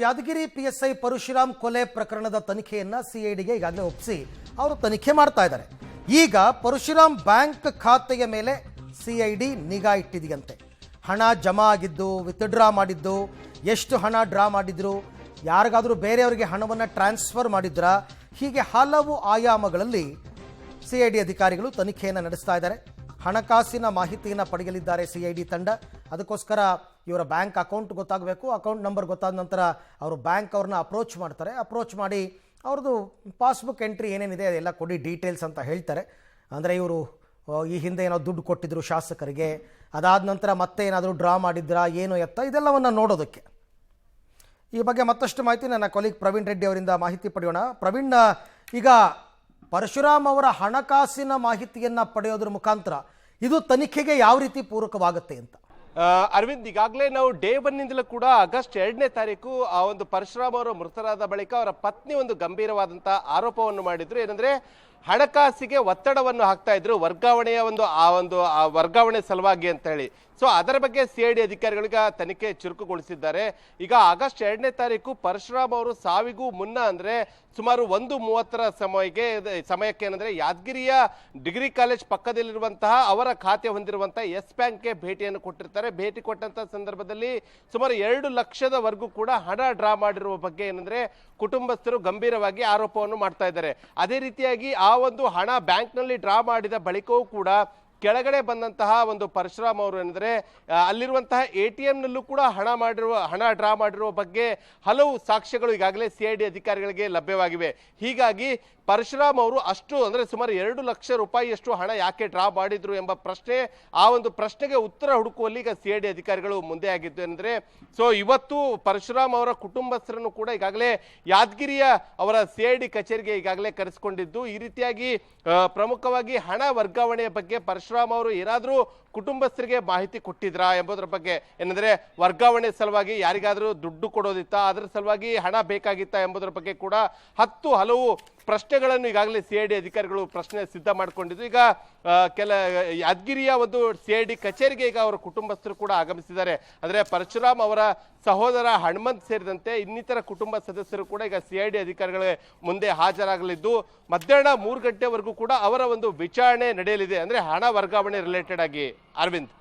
Yadgir PSI Parashuram ಕೊಲೆ ಪ್ರಕರಣದ ತನಿಖೆಯನ್ನ ಸಿಐಡಿಗೆ ಈಗಾಗಲೇ ಒಪ್ಪಿಸಿ ಅವರು ತನಿಖೆ ಮಾಡ್ತಾ ಇದ್ದಾರೆ. ಈಗ ಪರಶುರಾಮ್ ಬ್ಯಾಂಕ್ ಖಾತೆಯ ಮೇಲೆ ಸಿಐಡಿ ನಿಗಾ ಇಟ್ಟಿದೆಯಂತೆ. ಹಣ ಜಮಾ ಆಗಿದ್ದು, ವಿತ್ಡ್ರಾ ಮಾಡಿದ್ದು, ಎಷ್ಟು ಹಣ ಡ್ರಾ ಮಾಡಿದ್ರು, ಯಾರಿಗಾದರೂ ಬೇರೆಯವರಿಗೆ ಹಣವನ್ನು ಟ್ರಾನ್ಸ್ಫರ್ ಮಾಡಿದ್ರಾ, ಹೀಗೆ ಹಲವು ಆಯಾಮಗಳಲ್ಲಿ ಸಿಐಡಿ ಅಧಿಕಾರಿಗಳು ತನಿಖೆಯನ್ನು ನಡೆಸ್ತಾ ಇದ್ದಾರೆ. ಹಣಕಾಸಿನ ಮಾಹಿತಿಯನ್ನು ಪಡೆಯಲಿದ್ದಾರೆ ಸಿಐಡಿ ತಂಡ. ಅದಕ್ಕೋಸ್ಕರ ಇವರ ಬ್ಯಾಂಕ್ ಅಕೌಂಟ್ ಗೊತ್ತಾಗಬೇಕು. ಅಕೌಂಟ್ ನಂಬರ್ ಗೊತ್ತಾದ ನಂತರ ಅವರು ಬ್ಯಾಂಕ್ ಅವ್ರನ್ನ ಅಪ್ರೋಚ್ ಮಾಡ್ತಾರೆ. ಅಪ್ರೋಚ್ ಮಾಡಿ ಅವ್ರದ್ದು ಪಾಸ್ಬುಕ್ ಎಂಟ್ರಿ ಏನೇನಿದೆ ಅದೆಲ್ಲ ಕೊಡಿ ಡೀಟೇಲ್ಸ್ ಅಂತ ಹೇಳ್ತಾರೆ. ಅಂದರೆ ಇವರು ಈ ಹಿಂದೆ ಏನೋ ದುಡ್ಡು ಕೊಟ್ಟಿದ್ರು ಶಾಸಕರಿಗೆ, ಅದಾದ ನಂತರ ಮತ್ತೆ ಏನಾದರೂ ಡ್ರಾ ಮಾಡಿದ್ರಾ, ಏನು ಎತ್ತ, ಇದೆಲ್ಲವನ್ನು ನೋಡೋದಕ್ಕೆ. ಈ ಬಗ್ಗೆ ಮತ್ತಷ್ಟು ಮಾಹಿತಿ ನನ್ನ ಕೊಲೀಗ್ ಪ್ರವೀಣ್ ರೆಡ್ಡಿ ಅವರಿಂದ ಮಾಹಿತಿ ಪಡೆಯೋಣ. ಪ್ರವೀಣ್, ಈಗ ಪರಶುರಾಮ್ ಅವರ ಹಣಕಾಸಿನ ಮಾಹಿತಿಯನ್ನು ಪಡೆಯೋದ್ರ ಮುಖಾಂತರ ಇದು ತನಿಖೆಗೆ ಯಾವ ರೀತಿ ಪೂರಕವಾಗುತ್ತೆ ಅಂತ? ಅರವಿಂದ್, ಈಗಾಗಲೇ ನಾವು ಡೇ 1 ನಿಂದಲೂ ಕೂಡ ಆಗಸ್ಟ್ 2ನೇ ತಾರೀಕು ಆ ಒಂದು ಪರಶುರಾಮ್ ಅವರು ಮೃತರಾದ ಬಳಿಕ ಅವರ ಪತ್ನಿ ಒಂದು ಗಂಭೀರವಾದಂತಹ ಆರೋಪವನ್ನು ಮಾಡಿದ್ರು. ಏನಂದ್ರೆ ಹಣಕಾಸಿಗೆ ಒತ್ತಡವನ್ನು ಹಾಕ್ತಾ ಇದ್ರು, ವರ್ಗಾವಣೆಯ ವರ್ಗಾವಣೆ ಸಲುವಾಗಿ ಅಂತ ಹೇಳಿ. ಸೊ ಅದರ ಬಗ್ಗೆ ಸಿಐಡಿ ಅಧಿಕಾರಿಗಳಿಗೆ ತನಿಖೆ ಚುರುಕುಗೊಳಿಸಿದ್ದಾರೆ. ಈಗ ಆಗಸ್ಟ್ 2ನೇ ತಾರೀಕು ಪರಶುರಾಮ್ ಅವರು ಸಾವಿಗೂ ಮುನ್ನ ಅಂದ್ರೆ ಸುಮಾರು 1:30ರ ಸಮಯಕ್ಕೆ ಏನಂದ್ರೆ ಯಾದಗಿರಿಯ ಡಿಗ್ರಿ ಕಾಲೇಜ್ ಪಕ್ಕದಲ್ಲಿರುವಂತಹ ಅವರ ಖಾತೆ ಹೊಂದಿರುವಂತಹ ಎಸ್ ಬ್ಯಾಂಕ್ಗೆ ಭೇಟಿಯನ್ನು ಕೊಟ್ಟಿರ್ತಾರೆ. ಭೇಟಿ ಕೊಟ್ಟಂತಹ ಸಂದರ್ಭದಲ್ಲಿ ಸುಮಾರು 2 ಲಕ್ಷದವರೆಗೂ ಕೂಡ ಹಣ ಡ್ರಾ ಮಾಡಿರುವ ಬಗ್ಗೆ ಏನಂದ್ರೆ ಕುಟುಂಬಸ್ಥರು ಗಂಭೀರವಾಗಿ ಆರೋಪವನ್ನು ಮಾಡ್ತಾ ಇದ್ದಾರೆ. ಅದೇ ರೀತಿಯಾಗಿ ಆ ಒಂದು ಹಣ ಬ್ಯಾಂಕ್ನಲ್ಲಿ ಡ್ರಾ ಮಾಡಿದ ಬಳಿಕವೂ ಕೂಡ ಕೆಳಗಡೆ ಬಂದಂತಹ ಒಂದು ಪರಶುರಾಮ್ ಅವರು ಏನಂದ್ರೆ ಅಲ್ಲಿರುವಂತಹ ATM ನಲ್ಲೂ ಕೂಡ ಹಣ ಡ್ರಾ ಮಾಡಿರುವ ಬಗ್ಗೆ ಹಲವು ಸಾಕ್ಷ್ಯಗಳು ಈಗಾಗಲೇ ಸಿಐಡಿ ಅಧಿಕಾರಿಗಳಿಗೆ ಲಭ್ಯವಾಗಿವೆ. ಹೀಗಾಗಿ ಪರಶುರಾಮ್ ಅವರು ಅಷ್ಟು ಅಂದ್ರೆ ಸುಮಾರು 2 ಲಕ್ಷ ರೂಪಾಯಿಯಷ್ಟು ಹಣ ಯಾಕೆ ಡ್ರಾ ಮಾಡಿದ್ರು ಎಂಬ ಪ್ರಶ್ನೆ, ಆ ಒಂದು ಪ್ರಶ್ನೆಗೆ ಉತ್ತರ ಹುಡುಕುವಲ್ಲಿ ಈಗ ಸಿಐಡಿ ಅಧಿಕಾರಿಗಳು ಮುಂದೆ ಆಗಿದ್ದು ಏನಂದ್ರೆ, ಸೊ ಇವತ್ತು ಪರಶುರಾಮ್ ಅವರ ಕುಟುಂಬಸ್ಥರನ್ನು ಕೂಡ ಈಗಾಗಲೇ ಯಾದಗಿರಿಯ ಅವರ ಸಿಐಡಿ ಕಚೇರಿಗೆ ಈಗಾಗಲೇ ಕರೆಸಿಕೊಂಡಿದ್ದು, ಈ ರೀತಿಯಾಗಿ ಪ್ರಮುಖವಾಗಿ ಹಣ ವರ್ಗಾವಣೆಯ ಬಗ್ಗೆ ಪರಶುರಾಮ್ ಅವರು ಏನಾದರೂ ಕುಟುಂಬಸ್ಥರಿಗೆ ಮಾಹಿತಿ ಕೊಟ್ಟಿದ್ರಾ ಎಂಬುದರ ಬಗ್ಗೆ, ಏನಂದ್ರೆ ವರ್ಗಾವಣೆ ಸಲುವಾಗಿ ಯಾರಿಗಾದ್ರೂ ದುಡ್ಡು ಕೊಡೋದಿತ್ತಾ, ಅದರ ಸಲುವಾಗಿ ಹಣ ಬೇಕಾಗಿತ್ತಾ ಎಂಬುದರ ಬಗ್ಗೆ ಕೂಡ ಹಲವು ಪ್ರಶ್ನೆಗಳನ್ನು ಈಗಾಗಲೇ ಸಿಐಡಿ ಅಧಿಕಾರಿಗಳು ಪ್ರಶ್ನೆ ಸಿದ್ಧ ಮಾಡಿಕೊಂಡಿದ್ದು. ಈಗ ಯಾದಗಿರಿಯ ಒಂದು ಸಿಐಡಿ ಕಚೇರಿಗೆ ಈಗ ಅವರ ಕುಟುಂಬಸ್ಥರು ಕೂಡ ಆಗಮಿಸಿದ್ದಾರೆ. ಅಂದ್ರೆ ಪರಶುರಾಮ್ ಅವರ ಸಹೋದರ ಹನುಮಂತ್ ಸೇರಿದಂತೆ ಇನ್ನಿತರ ಕುಟುಂಬ ಸದಸ್ಯರು ಕೂಡ ಈಗ ಸಿಐಡಿ ಅಧಿಕಾರಿಗಳ ಮುಂದೆ ಹಾಜರಾಗಲಿದ್ದು, ಮಧ್ಯಾಹ್ನ 3 ಗಂಟೆವರೆಗೂ ಕೂಡ ಅವರ ಒಂದು ವಿಚಾರಣೆ ನಡೆಯಲಿದೆ, ಅಂದ್ರೆ ಹಣ ವರ್ಗಾವಣೆ ರಿಲೇಟೆಡ್ ಆಗಿ. ಅರವಿಂದ್.